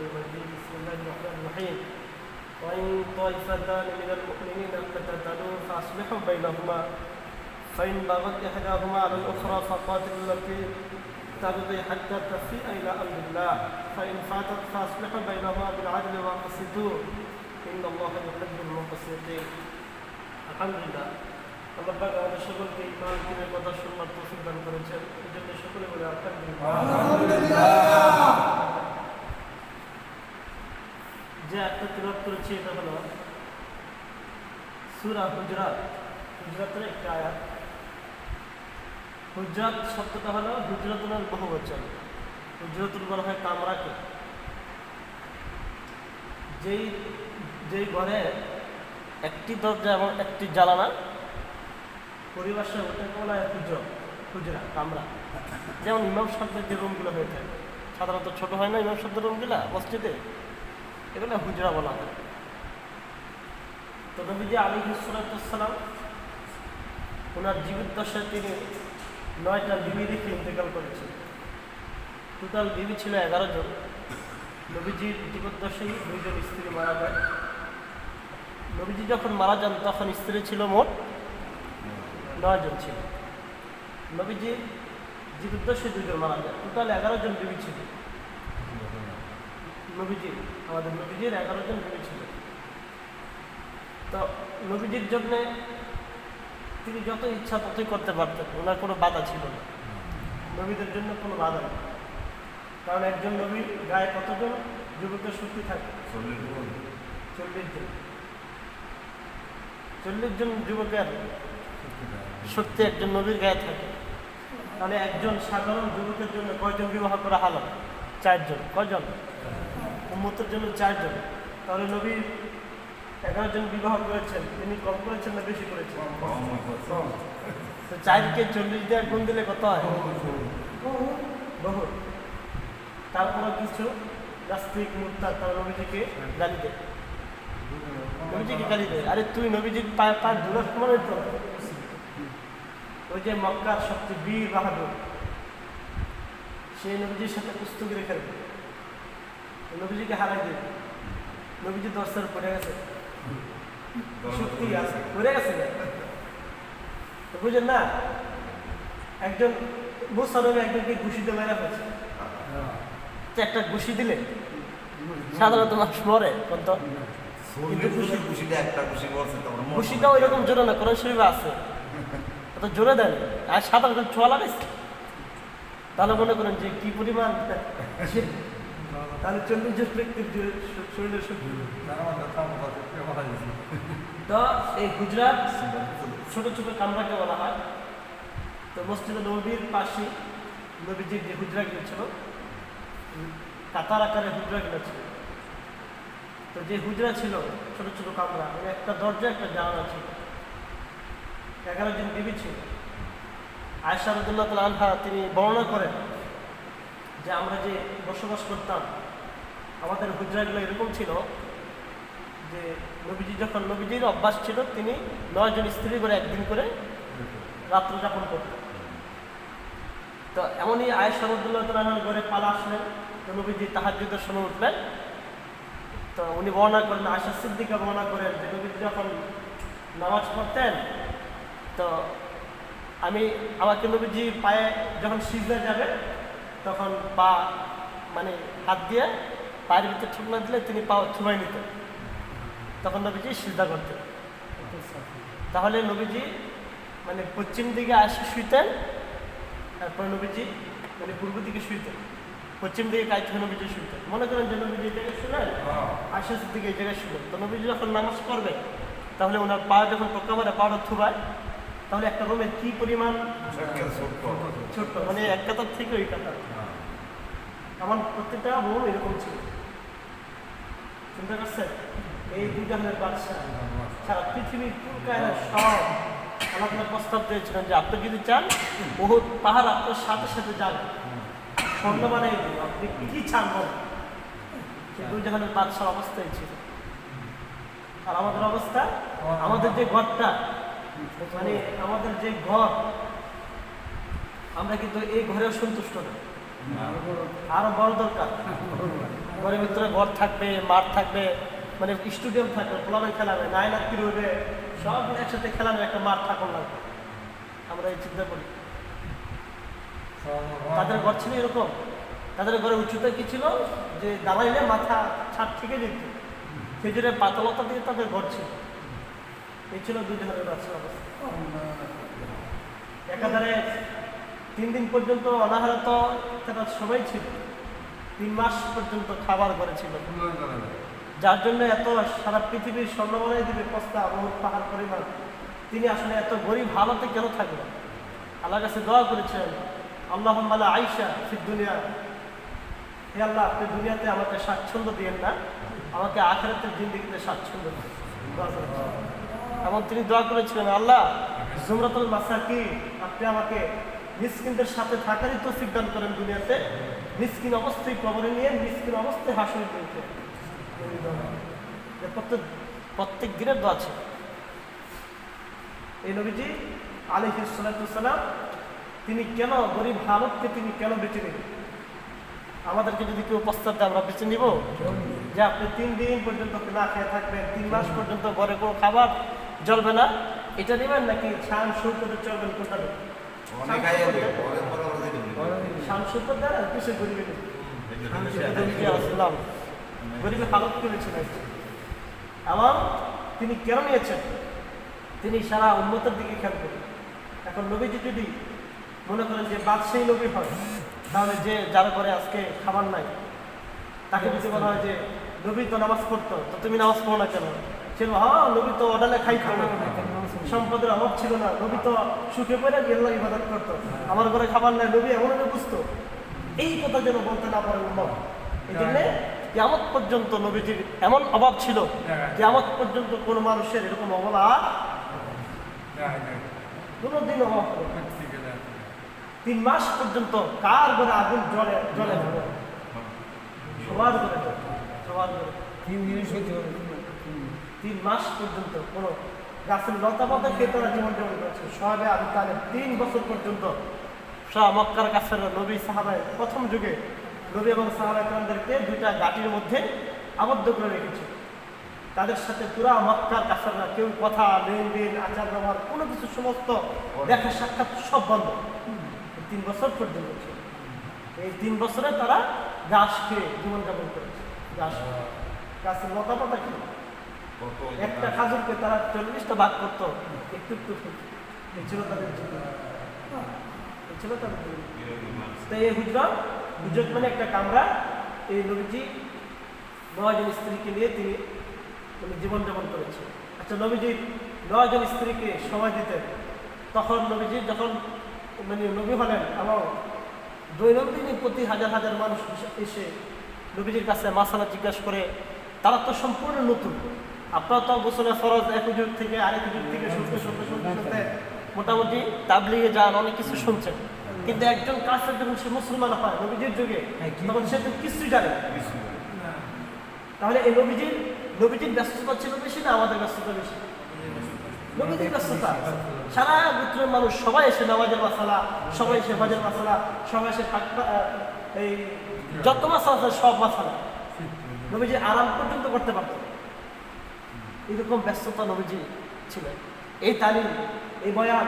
المجيد. بسم الله الرحمن الرحيم. وإن طائفتان من المؤمنين اقتتلوا فأصلحوا بينهما فإن بغت إحداهما على الأخرى فقاتلوا التي تبغي حتى تفيء إلى أمر الله فإن فاتت فأصلحوا بينهما بالعدل واقسطوا إن الله يحب المقسطين. الحمد لله. আল্লাহ পাক আমাদের সকলকে ঈমান করে কথা শুনবার তৌফিক দান করেছেন। এজন্য সকলে বলে আলহামদুলিল্লাহ। যে আয়াতটা তিলাওয়াত করেছি এটা হলো সূরা হুজরাত। হুজরাতের একটা আয়াত। হুজরাত শব্দটা হলো হুজরাতুল বহুবচন। হুজরাতুল বলা হয় কামরাকে। যেই ঘরে একটি দরজা এবং একটি জানালা পরিবাসে ওটাকে বলা হয় হুজরা কামরা। যেমন ইমাম সাহেবের যে রুমগুলো হয়ে থাকে সাধারণত ছোট হয় না ইমাম সাহেবের রুমগুলা মসজিদে, এগুলো হুজরা বলা হয়। তো নবীজি আলাইহিস সালাতু ওয়াস সালাম ওনার জীবদ্দশায় তিনি 9টা বিবি রেখে ইন্তেকাল করেছেন। টোটাল বিবি ছিল 11 জন। নবীজির জীবদ্দশায় 2 জন স্ত্রী মারা যায়। নবীজি যখন মারা যান তখন স্ত্রী ছিল মোট 9 জন ছিল। নবীজির জীবদ্দশায় 2 জন মারা যায়। টোটাল 11 জন বিবি ছিল। আমাদের নবীজির 11 জন বিবি ছিল। তো নবীজির জন্যে তিনি যত ইচ্ছা ততই করতে পারতেন, ওনার কোনো বাধা ছিল না। নবীদের জন্য কোনো বাধা নেই, কারণ একজন নবীর গায়ে কতজন যুবকের শক্তি থাকে? 40 জন যুবকের শক্তি একজন নবীর গায়ে থাকে। তাহলে একজন সাধারণ যুবকের জন্য কয়জন বিবাহ করা হালাল? 4 জন। কয়জন? উম্মতের জন্য 4 জন। তাহলে নবী 11 জন বিবাহ করেছেন, তিনি কম করেছেন না বেশি করেছেন? তো 4কে 40 দিয়ে গুণ দিলে কত হয়? বহু। তারপরে কিছু নাস্তিক মুরতাদ তারা নবীজিকে গালি দেয়। নবীজিকে গালি দেয়, আরে তুই নবীজির পায়ে ধুলার মনে তো ওই যে মক্কার সবচেয়ে বীর বাহাদুর সেই নবীজির সাথে কুস্তি রেখে দেবে, নবীজিকে হারাই দেবে। নবীজি দর্শন পড়ে গেছে, শক্তি আছে, পড়ে গেছে না, বুঝেন না? একজন মুসা নবী একজনকে ঘুষিতে মেরে ফেলছে। একটা ঘুষি দিলে সাধারণত মানুষ মরে, ঘুষিটা ওই রকম জোরে না, কোরআন শরীফে আছে, অত জোরে দেন। আর সাধারণত ছোঁয়া লাগাইছে, তাহলে মনে করেন যে কি পরিমাণ, তাহলে 40 জন ব্যক্তির শরীরের শক্তি। তো এই হুজরাত ছোট ছোট কামরাকে বলা হয়। তো মসজিদে নববীর পাশে নবীজির যে হুজরাগুলো ছিল, কাতার আকারে হুজরাগুলো ছিল। তো যে হুজরা ছিল ছোট ছোট কামরা, একটা দরজা একটা জানালা ছিল। 11 জন বিবি ছিল। আয়েশা রাদিয়াল্লাহু তাআলা আনহা তিনি বর্ণনা করেন যে আমরা যে বসবাস করতাম আমাদের হুজরাগুলো এরকম ছিল যে নবীজি যখন নবীজির অভ্যাস ছিল তিনি 9 জন স্ত্রী করে একদিন করে রাত্র যাপন করতেন। তো এমনই আয়েশা রাদিয়াল্লাহু তাআলা আনহার ঘরে পালা আসলেন। তো নবীজি তাহাজ্জুদের সময় উঠলেন। তো উনি বর্ণনা করেন, আয়েশা সিদ্দিকা বর্ণনা করেন যে নবীজি যখন নামাজ পড়তেন তো আমাকে নবীজি পায়ে যখন সিজদায় যাবে তখন পা মানে হাত দিয়ে পায়ের ভিতরে ঠুকনা দিলে তিনি পা ছুঁয়ে নিতেন, তখন নবীজি সিজদা করতেন। তাহলে নবীজি মানে পশ্চিম দিকে আসে শুইতেন, তারপরে নবীজি মানে পূর্ব দিকে শুইতেন, পশ্চিম দিকে কাজ থেকে নবীজি শুইতেন। মনে করেন যে নবীজি এই জায়গায় শুনেন, আশেষ দিকে এই জায়গায় শুনেন। তো নবীজি যখন নামাজ পড়বে তাহলে ওনার পা যখন পক্কা মারে পাটা থুবায়, তাহলে একটা রুমের কি পরিমাণ ছোট্ট, মানে এক কাতার থেকে ওই কাতার, আমার প্রত্যেকটা রুম এরকম ছিল। চিন্তা করছেন? এই 2 জাহানের বাদশা সারা পৃথিবীর পুরকায়না সব আল্লাহ প্রস্তাব দিয়েছিলেন যে আপনি যদি চান বহুত পাহাড় আপনার সাথে সাথে যান, স্বর্ণ বানাই দিব, আপনি কি চান বলেন। সেই 2 জাহানের বাদশার অবস্থায় ছিল। আর আমাদের অবস্থা, আমাদের যে ঘরটা মানে আমাদের যে ঘর, আমরা কিন্তু এই ঘরেও সন্তুষ্ট না, আরো বড় দরকার। ঘরের ভিতরে ঘর থাকবে, মাঠ থাকবে, মানে স্টেডিয়াম থাকবে, ক্লাবে খেলাবে, নাইনাত্তি রইবে, সব একসাথে খেলাবে, একটা মাঠ থাকুন লাগবে। আমরা এই চিন্তা করি। তাদের ঘর ছিল এরকম, তাদের ঘরে উচ্চতা কি ছিল যে দাঁড়াইলে মাথা ছাদ থেকে যেত, খেজুরে পাতলতা দিয়ে তাদের ঘর ছিল। এই ছিল 2 দিনের বাচ্চার অবস্থা। একাধারে 3 দিন পর্যন্ত অনাহারত তারা সবাই ছিল, 3 মাস পর্যন্ত খাবার করেছিল, যার জন্য এত সারা পৃথিবীর স্বর্ণ বানাই দিবে প্রস্তাব বহুত পাহাড় পরিমাণ। তিনি আসলে এত গরিব হালতে কেন থাকবেন? আল্লাহর কাছে দোয়া করেছেন, আল্লাহুম্মা লা আইশা ফিদ দুনিয়া, হে আল্লাহ আপনি দুনিয়াতে আমাকে স্বাচ্ছন্দ্য দিয়েন না, আমাকে আখিরাতের জিন্দেগিতে স্বাচ্ছন্দ্য দিন। এবং তিনি দোয়া করেছিলেন, আল্লাহ জুমরাতুল মাসাকিন, আপনি আমাকে মিসকিনদের সাথে থাকারই তৌফিক দান করেন দুনিয়াতে, মিসকিন অবস্থায় কবরে নিয়ে মিসকিন অবস্থায় হাসরে দিতে। প্রত্যেক দিনের দোয়া ছিল। এই নবীজি আলাইহিস সালাতু ওয়াসসালাম তিনি কেন গরিব হালতকে তিনি কেন বেছে নিলেন? আমাদেরকে যদি কেউ প্রস্তাব দেয় আমরা বেছে নিব যে আপনি 3 দিন পর্যন্ত না খেয়ে থাকবেন, 3 মাস পর্যন্ত ঘরে কোনো খাবার জ্বলবে না, এটা নেবেন নাকি শান শৌকতে চলবেন? কোনটা নেবেন? শান শৌকত দেয় না, কিসের গরিবে নেবেন? গরিবের হালত করেছেন। এবং তিনি কেন নিয়েছেন? তিনি সারা উম্মতের দিকে খেয়াল করেন। এখন নবীজি যদি মনে করেন যে বাদশাহী নবী হয়, তাহলে যে যার ঘরে আজকে খাবার নাই তাকে যদি বলা হয় যে নবী তো নামাজ পড়তো, তো তুমি নামাজ পড়ো না কেন? ছিল হ্যাঁ নবী তো অডালে খাইতো না, সম্পদের অভাব ছিল না, নবী তো সুখে পড়ে আল্লাহ ইবাদত করতো, আমার ঘরে খাবার নাই, নবী এমন বুঝতো। এই কথা যেন বলতে না পারে উম্মত। এই জন্যে কিয়ামত পর্যন্ত নবীজির এমন অভাব ছিল, কিয়ামত পর্যন্ত কোনো মানুষের এরকম অবলা কোনোদিন অভাব হবে না। 3 মাস পর্যন্ত কার ঘরে আগুন জ্বলে জ্বলে সবার ঘরে, সবার ঘরে 3 মাস পর্যন্ত কোনো গাছের লতা পাতা খেয়ে তারা জীবন যাপন করেছে। সোহাবে আবু তালেব 3 বছর পর্যন্ত মক্কার কাফের নবী সাহাবায়ে প্রথম যুগে নবী এবং সাহাবায়ে কেরামদেরকে 2টা গাঁটির মধ্যে আবদ্ধ করে রেখেছে। তাদের সাথে পুরা মক্কার কাফেররা কেউ কথা, লেনদেন, আচার ব্যবহার কোনো কিছু সমস্ত দেখা সাক্ষাৎ সব বন্ধ। 3 বছর পর্যন্ত ছিল। এই 3 বছরে তারা ঘাস খেয়ে জীবনযাপন করেছে। গাছের লতা পাতা খেয়ে একটা খাজুরকে তারা 40টা ভাগ করতো, একটু একটু খেত। এই ছিল তাদের জীবন, এই ছিল তাদের জীবন। তো এই হুজরত মানে একটা কামরা। এই নবীজি 9 জন স্ত্রীকে নিয়ে তিনি জীবনযাপন করেছে। আচ্ছা, নবীজি 9 জন স্ত্রীকে সময় দিতেন। তখন নবীজি যখন নবী হলেন এবং দৈনন্দিনই প্রতি হাজার হাজার মানুষ এসে নবীজির কাছে মাসালা জিজ্ঞাসা করে, তারা তো সম্পূর্ণ নতুন। আপনারা তো গোসলের ফরজ এক যুগ থেকে আরেক যুগ থেকে শুনতে শুনতে শুনতে শুনতে মোটামুটি তাবলিগে যান, অনেক কিছু শুনছেন। কিন্তু একজন কাফের যখন সে মুসলমান হয় নবীজির যুগে, তখন সে তো কিছুই জানে। তাহলে এই নবীজির ব্যস্ততা ছিল বেশি না আমাদের ব্যস্ততা বেশি? নবীজির ব্যস্ততা। সারা গোত্রের মানুষ সবাই এসে নামাজের মাসালা, সবাই এসে হজের মাসালা, সবাই এসে এই যত মাসালা আছে সব মাসালা নবীজি আরাম পর্যন্ত করতে পারত। এরকম ব্যস্ততা নবীজি ছিলেন। এই তালিম, এই বয়ান,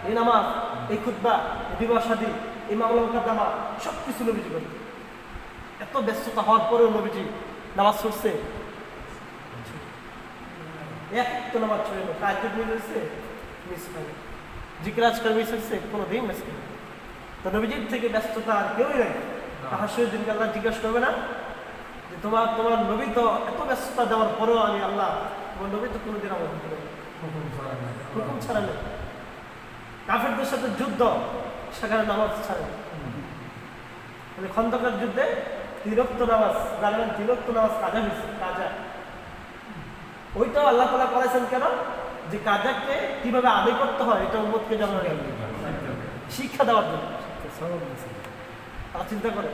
এই নামাজ, এই খুতবা, এই বিবাহ শাদী, এই মামলা মোকদ্দমা সব কিছু নবীজি করতেন। এত ব্যস্ততা হওয়ার পরেও নবীজি নামাজ পড়ছে, একটা নামাজ ছড়ে না। তাহাজ্জুদ মিস হয়েছে, মিস হয়নি। জিকির আজকাল মিস হয়েছে, কোনোদিন মিস হয়নি। তো নবীজির থেকে ব্যস্ততা আর কেউই নাই। তাহাজ্জুদের দিনকে আল্লাহ জিজ্ঞাসা করবে না যে তোমার নবী তো এত ব্যস্ততা দেওয়ার পরেও আমি আল্লাহ তোমার নবী তো কোনোদিন আমার হুকুম ছাড়া নেই। কাফেরদের সাথে যুদ্ধ, সেখানে নামাজ ছাড়ে না। মানে খন্দকের যুদ্ধে 3 ওয়াক্ত নামাজ, জানেন 3 ওয়াক্ত নামাজ কাজা হয়েছে, কাজা। ওইটাও আল্লাহ তাআলা করেছেন কেন? যে কাজাকে কিভাবে আদায় করতে হয় এটা উম্মতকে জানার জন্য, শিক্ষা দেওয়ার জন্য। তারা চিন্তা করে।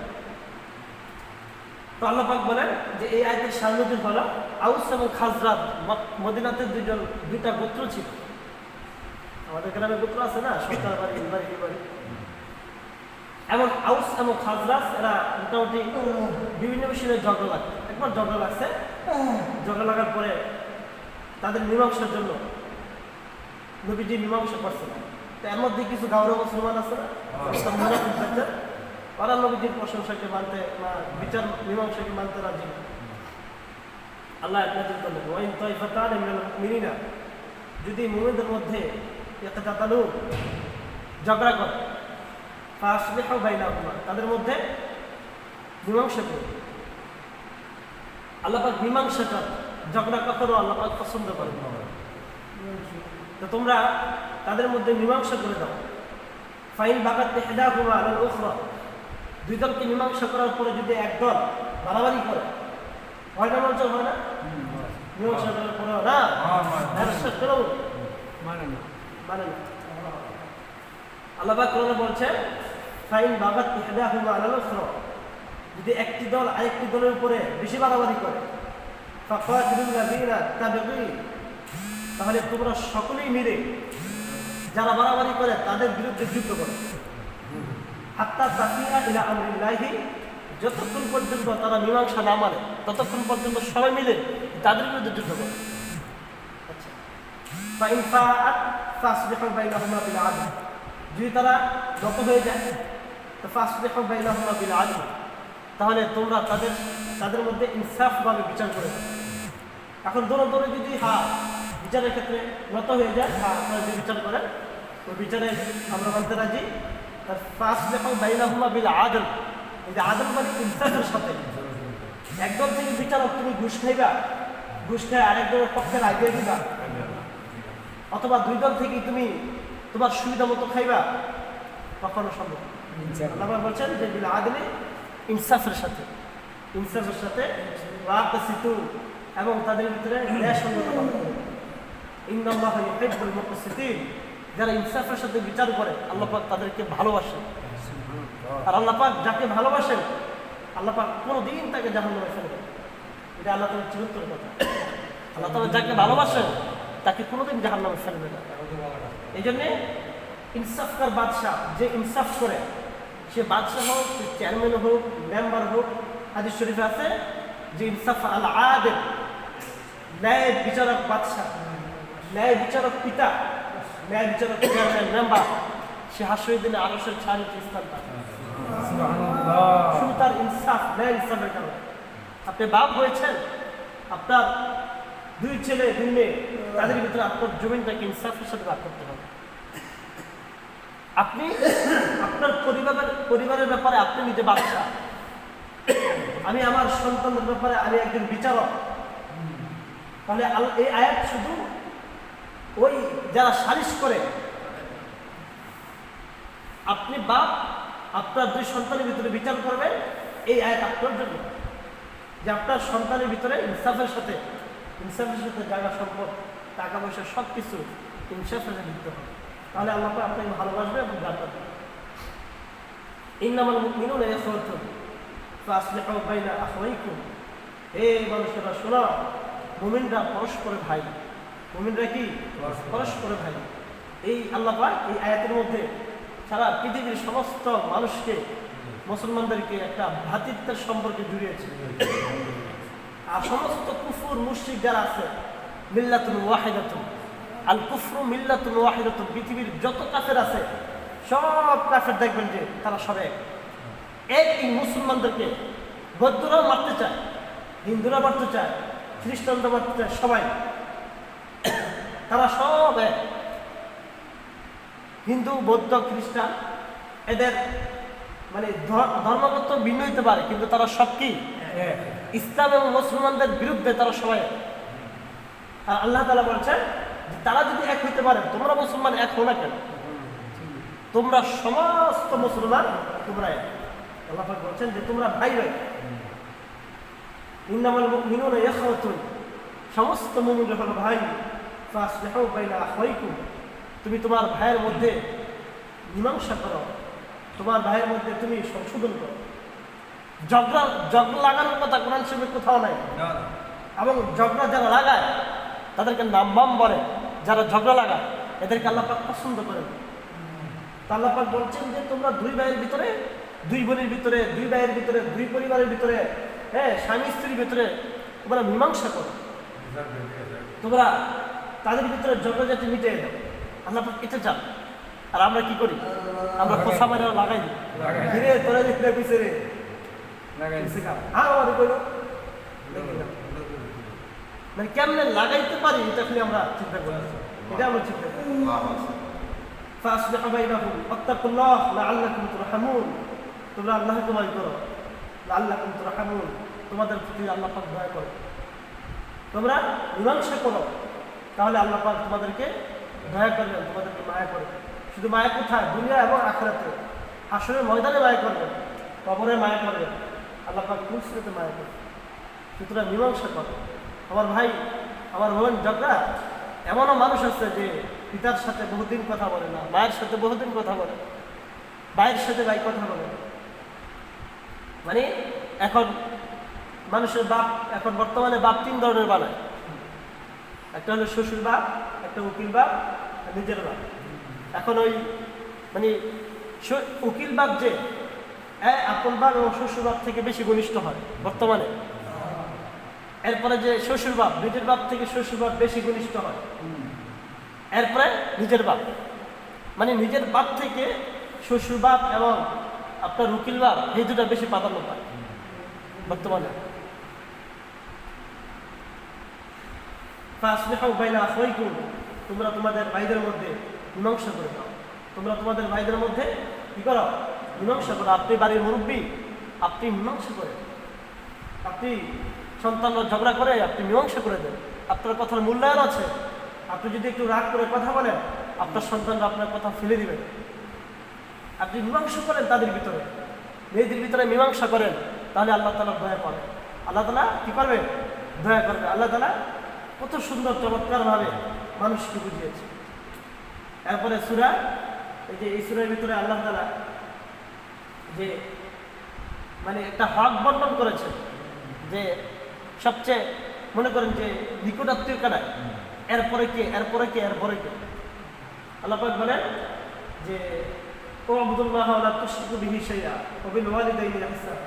তো আল্লাহ পাক বলেন যে এই আয়াতের শানুজুল হলো আউস এবং খাজরাজ, মদিনাতে 2টা গোত্র ছিল। আমাদের গ্রামে গোত্র আছে না, সরকার বাড়ি, এই বাড়ি, এই বাড়ি। এবং আউস এবং খাজরাজ এরা মোটামুটি বিভিন্ন বিষয়ে ঝগড়া লাগছে, একবার ঝগড়া লাগছে, ঝগড়া লাগার পরে তাদের মীমাংসার জন্য নবীজি মীমাংসা করছেন। তো এর মধ্যে কিছু গাওয়া মুসলমান আছে না, ওরা নবীজির প্রশংসাকে মানতে বা বিচার মীমাংসাকে মানতে রাজি না। আল্লাহ নাযিল করলেন ওয়াইন তাইফাতান মিনাল মুমিনিনা, যদি মুমিনদের মধ্যে ইয়াতাতালু ঝগড়া করে ফাসলিহু বাইনাহুমা, তাদের মধ্যে মীমাংসা করুন। আল্লাহ পাক মীমাংসাটা, ঝগড়া কখনো আল্লাহ পাক পছন্দ করেন না। তো তোমরা তাদের মধ্যে মীমাংসা করে দাও। ফাইন বাগাত ইহদাহুমা আলাল উখরা, দুই দলকে মীমাংসা করার পরে যদি একদল বাড়াবাড়ি করে, হয় না মঞ্চ হয় না, মীমাংসা করার পরে না মানে না। আল্লাহ পাক কোরআনে বলছে ফাইন বাগাত ইহদাহুমা আলাল উখরা, যদি একটি দল আরেকটি দলের উপরে বেশি বাড়াবাড়ি করে, ফাকাতিলুল লাযিনা তাবগী, তাহলে তোমরা সকলেই মিলে যারা বাড়াবাড়ি করে তাদের বিরুদ্ধে যুদ্ধ করো। হাত্তা তাফিয়া ইলা আমরিল্লাহি, যতক্ষণ পর্যন্ত তারা মীমাংসা না মানে ততক্ষণ পর্যন্ত সবাই মিলে তাদের বিরুদ্ধে যুদ্ধ করে। আচ্ছা, ফাইন ফাআত ফাসলিহু বাইনাহুমা বিল আদল, যদি তারা যত হয়ে যায় তো ফাসলিহু বাইনাহুমা বিল আদল, তাহলে তোমরা তাদের মধ্যে ইনসাফভাবে বিচার করে দাও। এখন দৌড়ে যদি বিচারের ক্ষেত্রে নত হয়ে যায়, আপনারা যে বিচার করেন ওই বিচারে আমরা মানতে রাজি। তার ফাসলিহু বাইনাহুমা বিল আদল, এই যে আদল মানে ইনসাফের সাথে। একদল থেকে বিচারক তুমি ঘুষ খাইবা, ঘুষ খাই আরেক দলের পক্ষে লাগিয়ে দিবা, অথবা দুই দল থেকে তুমি তোমার সুবিধা মতো খাইবা, কখনো সম্ভব। আল্লাহ বলছেন যে বিল আদলি, ইনসাফের সাথে, ইনসাফের সাথে ওয়াকসিতু, এবং তাদের ভিতরে ন্যায়সঙ্গত পালন করো। ইন্নাল্লাহা ইউহিব্বুল মুকসিতিন, যারা ইনসাফের সাথে বিচার করে আল্লাহ পাক তাদেরকে ভালোবাসেন। আর আল্লাহ পাক যাকে ভালোবাসেন আল্লাহ পাক কোনোদিন তাকে জাহান্নামে ফেলবেন না। এটা আল্লাহ তাআলার চিরন্তন কথা। আল্লাহ তাআলা যাকে ভালোবাসেন তাকে কোনোদিন জাহান্নামে ফেলবে না। এই জন্যে ইনসাফকার বাদশাহ, যে ইনসাফ করে, সে বাদশাহ হোক, সে চেয়ারম্যান হোক, মেম্বার হোক, হাদিস শরীফে আছে যে ইনসাফ আল আদিল, ন্যায় বিচারক বাদশাহ, ন্যায় বিচারক পিতা, ন্যায় বিচারক চেয়ারম্যান মেম্বার, সে হাসরের দিনে আরশের ছায়ার নিচে স্থান পাবে। শুধু তার ইনসাফ, ন্যায় ইনসাফের কারণে। আপনি বাপ হয়েছেন, আপনার দুই ছেলে দুই মেয়ে, তাদের ভিতরে আপনার জমিনটাকে ইনসাফের সাথে ভাগ করতে হবে। আপনি আপনার পরিবারের ব্যাপারে আপনি নিজে বাদশা, আমি আমার সন্তানদের ব্যাপারে আমি একজন বিচারক। তাহলে এই আয়াত শুধু ওই যারা সালিশ করে, আপনি বাপ আপনার দুই সন্তানের ভিতরে বিচার করবেন, এই আয়াত আপনার জন্য, যে আপনার সন্তানের ভিতরে ইনসাফের সাথে জায়গা সম্পদ, টাকা পয়সা সব কিছু ইনসাফের সাথে দিতে হবে। তাহলে আল্লাহ পাক আপনাকে ভালোবাসবে এবং জান্নাত দেবে। ইন্নামাল মুমিনুনা ইখওয়াতুন ফাসলিহু বাইনা আখাওয়াইকুম, হে মানুষেরা শোনো, মুমিনরা পরস্পরের ভাই। মুমিনরা কি পরস্পরের ভাই। এই আল্লাহ পাক এই আয়াতের মধ্যে সারা পৃথিবীর সমস্ত মানুষকে, মুসলমানদেরকে একটা ভ্রাতৃত্বের সম্পর্কে জুড়িয়েছে। আর সমস্ত কুফর মুশরিক যারা আছে, মিল্লাতুন ওয়াহিদাতুন, আল কুফরু মিল্লাতুন ওয়াহিদাতুন, পৃথিবীর যত কাফের আছে সব কাফের দেখবেন যে তারা সব এক। এই মুসলমানদেরকে বৌদ্ধরাও মারতে চায়, হিন্দুরা মারতে চায়, খ্রিস্টানরা মারতে চায়, সবাই তারা সব এক। হিন্দু, বৌদ্ধ, খ্রিস্টান এদের মানে ধর্মগত ভিন্ন হইতে পারে, কিন্তু তারা সব কি ইসলাম এবং মুসলমানদের বিরুদ্ধে তারা সবাই। আর আল্লাহ তাআলা বলছেন যে তারা যদি এক হইতে পারে, তোমরা মুসলমান এক হো না কেন? তোমরা সমস্ত মুসলমান তোমরা এক। আল্লাহ পাক বলছেন যে তোমরা ভাই ভাই। ইন্নামাল মুমিনুনা ইখওয়াতুন, সমস্ত মুমিনরা হলো ভাই। ফাসলিহু বাইনা আখাওয়াইকুম, তুমি তোমার ভাইয়ের মধ্যে মীমাংসা করো, তোমার ভাইয়ের মধ্যে তুমি সংশোধন করো। ঝগড়া লাগানোর কথা কোরআন শরীফে কোথাও নাই। এবং ঝগড়া যারা লাগায় তাদেরকে নামবাম বলে, যারা ঝগড়া লাগায় এদেরকে আল্লাহ পাক পছন্দ করেন। আল্লাহ পাক বলছেন যে তোমরা দুই ভাইয়ের ভিতরে, দুই বোনের ভিতরে, দুই ভাইয়ের ভিতরে, দুই পরিবারের ভিতরে হ্যাঁ স্বামী স্ত্রীর ভিতরে তোমরা মীমাংসা করো, তোমরা তাদের ভিতরে ঝগড়াঝাটি মিটিয়ে দাও। আল্লাহ পাক এটা চান। আর আমরা কি করি? আমরা খোসা মারা লাগাই দিই, ধীরে তোরা দিতে পিছনে আমাদের কইল মানে কেমনে লাগাইতে পারি এটা খালি আমরা চিন্তা করি, এটা আমরা চিন্তা করি। ফাসবিহু বাইনাহুম ওয়াত্তাকুল্লাহ লাআল্লাকুম তুরহামুন, তোমরা আল্লাহকে ভয় করো, লাআল্লাকুম তুরহামুন, তোমাদের প্রতি আল্লাহ পাক দয়া করে। তোমরা মীমাংসা করো, তাহলে আল্লাহ পাক তোমাদেরকে দয়া করবেন, তোমাদেরকে মায়া করবেন। শুধু মায়া কোথায়? দুনিয়া এবং আখিরাতে। হাসরের ময়দানে মায়া করবেন, কবরে মায়া করবেন, আল্লাহ পাক কুরসিতে মায়া করবেন। সুতরাং মীমাংসা করো। আমার ভাই, আমার বোন, ঝগড়া এমনও মানুষ আছে যে পিতার সাথে বহুদিন কথা বলে না, মায়ের সাথে বহুদিন কথা বলে, ভাইয়ের সাথে ভাই কথা বলে না। মানে এখন মানুষের বাপ, এখন বর্তমানে বাপ তিন ধরনের বানায়। একটা হলো শ্বশুর বাপ, একটা উকিল বাপ, নিজের বাপ। এখন ওই মানে উকিল বাপ যে আপন বাপ এবং শ্বশুর বাপ থেকে বেশি ঘনিষ্ঠ হয় বর্তমানে। এরপরে যে শ্বশুর বাপ, নিজের বাপ থেকে শ্বশুর বাপ বেশি ঘনিষ্ঠ হয়। এরপরে নিজের বাপ, মানে নিজের বাপ থেকে শ্বশুর বাপ এবং আপনার উকিল বাপ, এই দুটা বেশি প্রাধান্য পায় বর্তমানে। ফাসবিহু বাইনা আখাওয়াইকুম, তোমরা তোমাদের ভাইদের মধ্যে মীমাংসা করে দাও। তোমরা তোমাদের ভাইদের মধ্যে কি করো? মীমাংসা করো। আপনি বাড়ির মুরব্বী, আপনি মীমাংসা করেন। আপনি সন্তানরা ঝগড়া করে আপনি মীমাংসা করে দেন। আপনার কথার মূল্যায়ন আছে। আপনি যদি একটু রাগ করে কথা বলেন, আপনার সন্তানরা আপনার কথা ফেলে দিবেন। আপনি মীমাংসা করেন তাদের ভিতরে, মেয়েদের ভিতরে মীমাংসা করেন, তাহলে আল্লাহ তাআলা দয়া করেন। আল্লাহ তাআলা কি করবে? দয়া করবে। আল্লাহ তাআলা কত সুন্দর চমৎকারভাবে মানুষকে বুঝিয়েছে। এরপরে সূরা, এই সূরার ভিতরে আল্লাহ তাআলা যে মানে একটা হক বর্ণন করেছেন, যে সবচেয়ে মনে করেন যে নিকটাত্মীয় কারা, এরপরে কে, এরপরে কে, এরপরে কে। আল্লাহ পাক বলেন যে ওয়াবুদুল্লাহ ওয়া লা তুশরিকু বিহি শাইআ ওয়া বিল ওয়ালিদাইনি ইহসানা,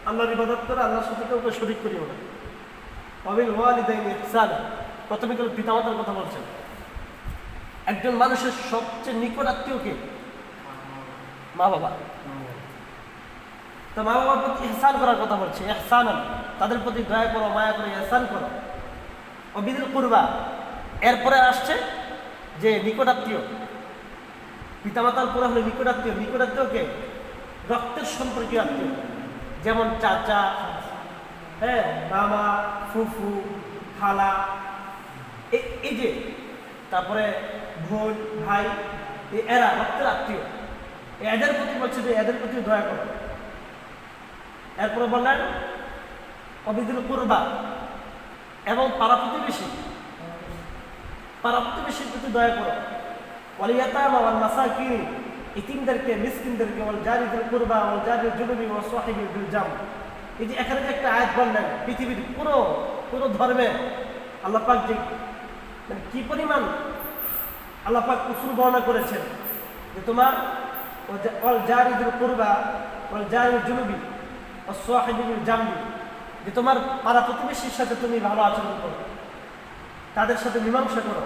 আল্লাহর ইবাদত করে আল্লাহর সাথে কাউকে শরীক করিও না। ওয়া বিল ওয়ালিদাইনি ইহসানা, প্রথমে কেউ পিতামাতার কথা বলছেন। একজন মানুষের সবচেয়ে নিকট আত্মীয় কে? মা বাবা। তো মা বাবার প্রতি ইহসান করার কথা বলছে, ইহসানান, তাদের প্রতি দয়া করো, মায়া করো, ইহসান করো। অবিদিল কুরবা, এরপরে আসছে যে নিকটাত্মীয়, পিতামাতার পরে হলো নিকটাত্মীয়। নিকটাত্মীয়কে রক্তের সম্পর্কীয় আত্মীয়, যেমন চাচা, হ্যাঁ, মামা, ফুফু, খালা, এই যে, তারপরে বোন, ভাই, এরা রক্তের আত্মীয়। এদের প্রতি বলছে যে এদের প্রতি দয়া করো। এরপরে বললেন অবিদিল কুরবা, এবং পাড়া প্রতিবেশী, পাড়া প্রতিবেশীর প্রতি দয়া করো। ওয়ালিয়াতামা ওয়াল মাসাকিন, ইতিমদেরকে, মিসকিনদেরকে, ওয়াল জারিদিল কুরবা ওয়াল জারিল জুনুবি ওয়া সাহিবিল বিল জাম। এই যে এখানে যে একটা আয়াত বললেন, পৃথিবীর পুরো ধর্মে আল্লাহ পাক যে মানে কি পরিমাণ আল্লাহ পাক উসুল বর্ণনা করেছেন, যে তোমার ওয়াল জারিদিল কুরবা ওয়াল জারিল জুনুবি ওয়া সাহিবিল জামবি, যে তোমার পাড়া প্রতিবেশীর সাথে তুমি ভালো আচরণ করো, তাদের সাথে মীমাংসা করো।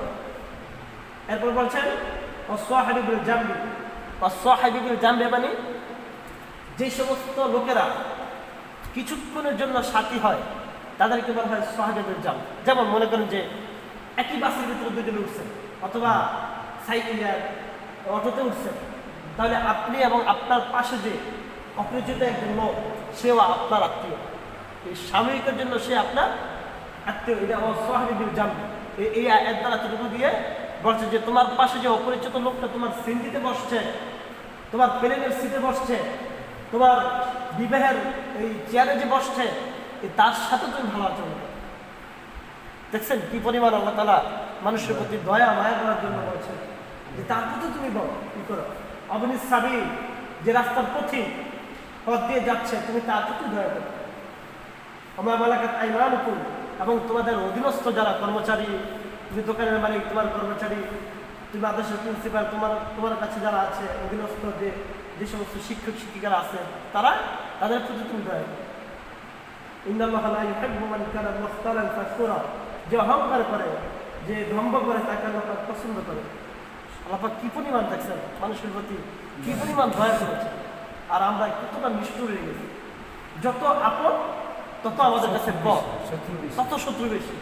এরপর বলছেন ওয়াসসাহিবিল জামবি, ওয়াসসাহিবিল জামবি মানে যে সমস্ত লোকেরা কিছুক্ষণের জন্য সাথী হয় তাদেরকে বলা হয় সাহিবিল জাম। যেমন মনে করেন যে একই বাসের ভিতরে দুজন উঠছেন, অথবা সাইকেলে অটোতে উঠছেন, তাহলে আপনি এবং আপনার পাশে যে অপরিচিত একজন লোক, সেও আপনার আত্মীয়। এই সাময়িকের জন্য সে আপনার আত্মীয়। এটা ওয়াসসাহিবিল জামবি। এই আয়াত দ্বারা এতটুকু দিয়ে বলছে যে তোমার পাশে যে অপরিচিত লোকটা তোমার সিন্দিতে বসছে, তোমার প্লেনের সিটে বসছে, তোমার বিবাহের এই চেয়ারে যে বসছে, তার সাথে তুমি ভালো আচরণ করো। দেখছেন কি পরিমাণ আল্লাহ তাআলা মানুষের প্রতি দয়া মায়া করার জন্য বলছেন, যে তার প্রতি তুমি বলো কি করো। অবনিস সাবিল, যে রাস্তার পথ দিয়ে যাচ্ছে, তুমি তার প্রতি দয়া করো। ওমা মালাকাত আইমানুকুম, এবং তোমাদের অধীনস্থ যারা কর্মচারী, তুমি দোকানের মালিক, তোমার কর্মচারী, তুমি আদর্শের প্রিন্সিপাল, তোমার কাছে যারা আছে অধীনস্থ, যে সমস্ত শিক্ষক শিক্ষিকারা আছে, তাদের প্রতি তুমি দয়া করো। ইন্নাল্লাহা লা ইউহিব্বু মান কানা মুখতালান ফাখুরা, যে অহংকার করে, যে দম্ভ করে, তাকে আল্লাহ পাক পছন্দ করে। আল্লাহ পাক কি পরিমাণ দেখছেন মানুষের প্রতি, কি পরিমাণ দয়া করেছে। আর আমরা কতটা নিষ্ঠুর হয়ে গেছি, যত আপন তত আমাদের কাছে পথ, তত শত্রু বেশি।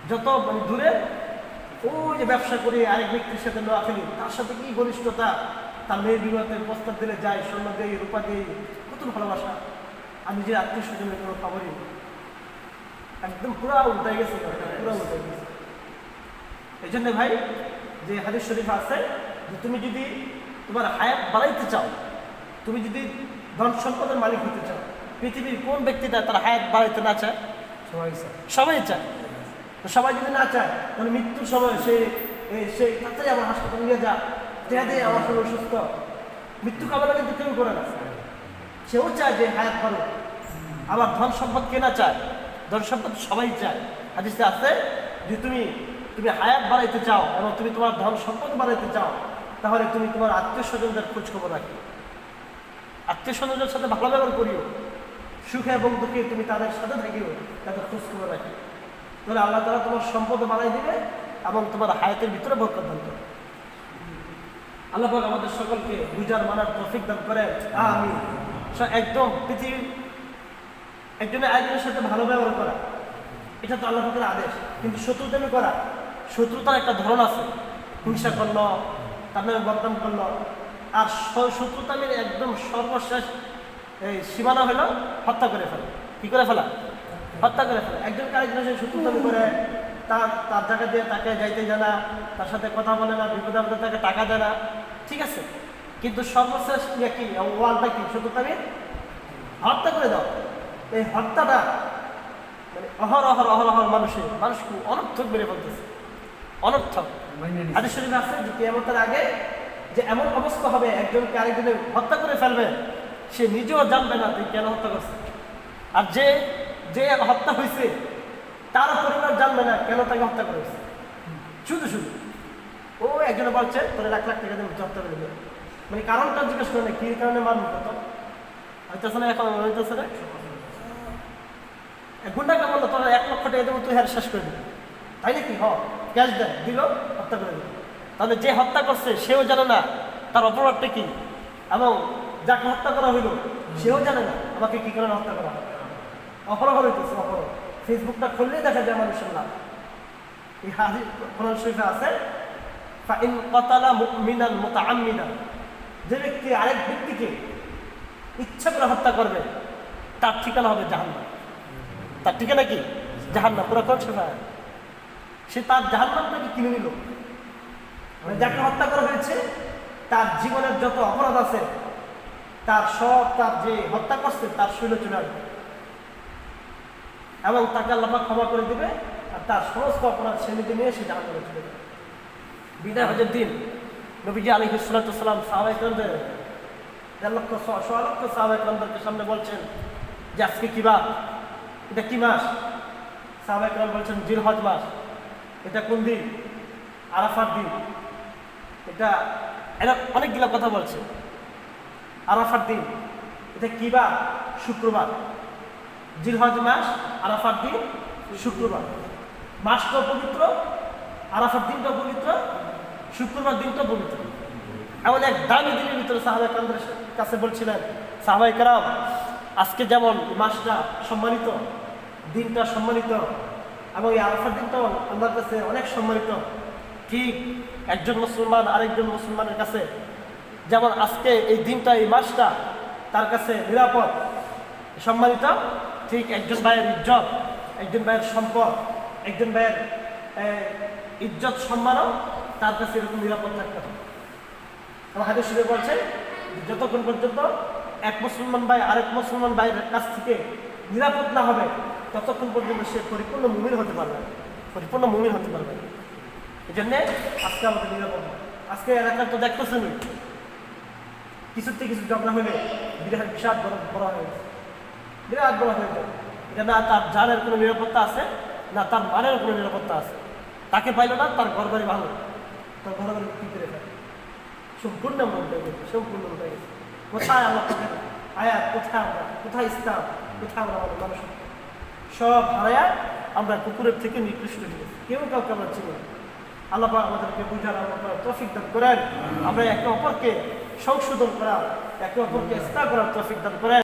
যত মানে দূরে, ওই যে ব্যবসা করে আরেক ব্যক্তির সাথে নোয়া ফেলি, তার সাথে কি ঘনিষ্ঠতা, তার মেয়ের বিবাহের প্রস্তাব দিলে যায়, স্বর্ণ দেয়, রূপা দেয়, কত ভালোবাসা। আর নিজের আত্মীয় স্বজনের কোনো খবরই একদম পুরা উল্টাই গেছে, পুরা উল্টাই গেছে। এই জন্য ভাই, যে হাদিস শরীফ আছে যে তুমি যদি তোমার হায়াত বাড়াইতে চাও, তুমি যদি ধন সম্পদের মালিক হতে চাও, পৃথিবীর কোন ব্যক্তিটা তার হায়াত বাড়াইতে না চায়? সবাই চায়। তো সবাই যদি না চায়, তাহলে মৃত্যুর সময় সে তাড়াতাড়ি আমার হাসপাতালে নিয়ে যা, দেয় আমার শরীর অসুস্থ, মৃত্যু কামনা কিন্তু কেউ করে না। সেও চায় যে হায়াত বাড়ুক। আবার ধন সম্পদ কে না চায়? ধন সম্পদ সবাই চায়। হাদিসে আছে যে তুমি হায়াত বাড়াইতে চাও এবং তুমি তোমার ধন সম্পদ বাড়াইতে চাও, তাহলে তুমি তোমার আত্মীয় স্বজনদের খোঁজ খবর রাখো, আত্মীয় স্বজনদের সাথে ভালো ব্যবহার করিও, সুখে এবং দুঃখে তুমি তাদের সাথে থাকিও, তাদের খোঁজ খবর রাখি। তাহলে আল্লাহ তাআলা তোমার সম্পদ বাড়াই দিবে এবং তোমার হায়াতের ভিতরে বরকত দান করবে। আল্লাহ পাক আমাদের সকলকে বুঝার মানার তৌফিক দান করেন, আমিন। একদম পৃথিবীর একজনের আরেকজনের সাথে ভালো ব্যবহার করা, এটা তো আল্লাহ পাকের আদেশ। কিন্তু শত্রুতামি করা, শত্রুতার একটা ধরন আছে। হিংসা করলো, তার নামে বদনাম করলো। আর শত্রুতামির একদম সর্বশেষ এই সীমানা হলো হত্যা করে ফেলা। কি করে ফেলা? হত্যা করে ফেলা। একজন আরেকজনের সাথে শত্রুতামি করে, তার জায়গা দিয়ে তাকে যাইতে যায় না, তার সাথে কথা বলে না, বিপদে আপদে তাকে টাকা দেয় না, ঠিক আছে। কিন্তু সর্বশেষ কি ওয়ালটা কি? শত্রুতামি হত্যা করে দাও। এই হত্যাটা মানে অহরহ মানুষকে অনর্থক মেরে ফেলতেছে, অনর্থক। হাদিস শরীফে আছে যে কিয়ামতের আগে যে এমন অবস্থা হবে, একজনকে আরেকজনে হত্যা করে ফেলবে, সে নিজেও জানবে না যে কেন হত্যা করছে। আর যে হত্যা হয়েছে তার পরিবার জানবে না কেন তাকে হত্যা করেছে। শুধু ও একজনে বলছে তোরা লাখ লাখ টাকা দিয়ে হত্যা করে দেবে, মানে কারণটা জিজ্ঞেস করে না, কি কারণে মারব কত হইতেছে না, এখন হইতেছে না। গুন্ডাকে বললো তোরা 1 লক্ষ টাকা দেবো, তুই হার শেষ করে দিবি, তাই নাকি? ক্যাশ দেয়, দিল, হত্যা করে দিল। তাহলে যে হত্যা করছে সেও জানে না তার অপরাধটা কি, এবং যাকে হত্যা করা হইল সেও জানে না আমাকে কি কারণে হত্যা করা হয়। অপরাধ হইতেছে, অপরাধ। ফেসবুকটা খুললেই দেখা যায় মানুষের নাম। এই হাদিস কোরআন শরীফে আছে, ফাইন কাতালা মুমিনান মুতাআম্মিদান, যে ব্যক্তি আরেক ব্যক্তিকে ইচ্ছা করে হত্যা করবে তার ঠিকানা হবে জাহান্নাম। তার ঠিকানা কি? জাহান্নাম। পুরো কোরআন শরীফে সে তার জাহান্নামটাকে কিনে নিল। মানে যাকে হত্যা করা হয়েছে তার জীবনের যত অপরাধ আছে তার যে হত্যা করছে তার শৈল চলে আসবে এবং তাকে আল্লাহ পাক ক্ষমা করে দিবে। আর তার সমস্ত অপরাধ সে নিজে নিয়ে সে জাহান্নামে চলে যাবে। বিদায় হজের দিন নবীজি আলাইহিস সালাতু ওয়াস সালাম সাহাবায়ে কেরামদের 1.5 লক্ষ সাহাবায়ে কেরামদের সামনে বলছেন যে আজকে কি বার, এটা কি মাস? সাহাবায়ে কেরাম বলছেন জিলহজ মাস। এটা কোন দিন? আরাফার দিন। এটা অনেকগুলো কথা বলছে। আরাফার দিন, এটা কি বার? শুক্রবার। জিলহজ মাস, আরাফার দিন শুক্রবার। মাসটাও পবিত্র, আরাফার দিনটাও পবিত্র, শুক্রবার দিনটাও পবিত্র। এমন এক দামি দিনের ভিতরে সাহাবায়ে কেরামদের কাছে বলছিলেন, সাহাবায়ে কেরাম আজকে যেমন মাসটা সম্মানিত, দিনটা সম্মানিত, এবং এই আরাফার দিনটাও আল্লাহর কাছে অনেক সম্মানিত, ঠিক একজন মুসলমান আরেকজন মুসলমানের কাছে যেমন আজকে এই দিনটা, এই মাসটা তার কাছে নিরাপদ সম্মানিত, ঠিক একজন ভাইয়ের ইজ্জত, একজন ভাইয়ের সম্পদ, একজন ভাইয়ের ইজ্জত সম্মানও তার কাছে এরকম নিরাপদ থাকতে হবে। আমার হাদিস শরীফে বলছে যতক্ষণ পর্যন্ত এক মুসলমান ভাই আরেক মুসলমান ভাইয়ের কাছ থেকে নিরাপদ না হবে ততক্ষণ পর্যন্ত সে পরিপূর্ণ মুমিন হতে পারবে, পরিপূর্ণ মুমিন হতে পারবে। এই জন্যে আজকে আমাদের নিরাপদ। আজকে এলাকার তো দেখতেছেন কিছুর থেকে কিছু ঝগড়া হলে বিরাট বড় হয়ে গেছে, বিরাট বড় হয়ে যায়। এটা না তার জানের কোনো নিরাপত্তা আছে, না তার মানের কোনো নিরাপত্তা আছে। তাকে পাইল না, তার ঘর বাড়ি ভালো, তার ঘর বাড়ি কি করে থাকে, সম্পূর্ণ উল্টে গেছে, সম্পূর্ণ উল্টে গেছে। কোথায় আল্লাহ আয়াত, কোথায় আমরা, কোথায় ইসলাম, কোথায় আমরা আমাদের মানুষ সব হারায়া আমরা কুকুরের থেকে নিকৃষ্ট হয়ে গেছি, কেউ কাউকে আমরা চিনি না। আল্লাহ পাক আমাদেরকে বুঝার আমল করার তৌফিক দান করেন, আমরা একে অপরকে সংশোধন করা, একে অপরকে ইসলাহ করার তৌফিক দান করেন।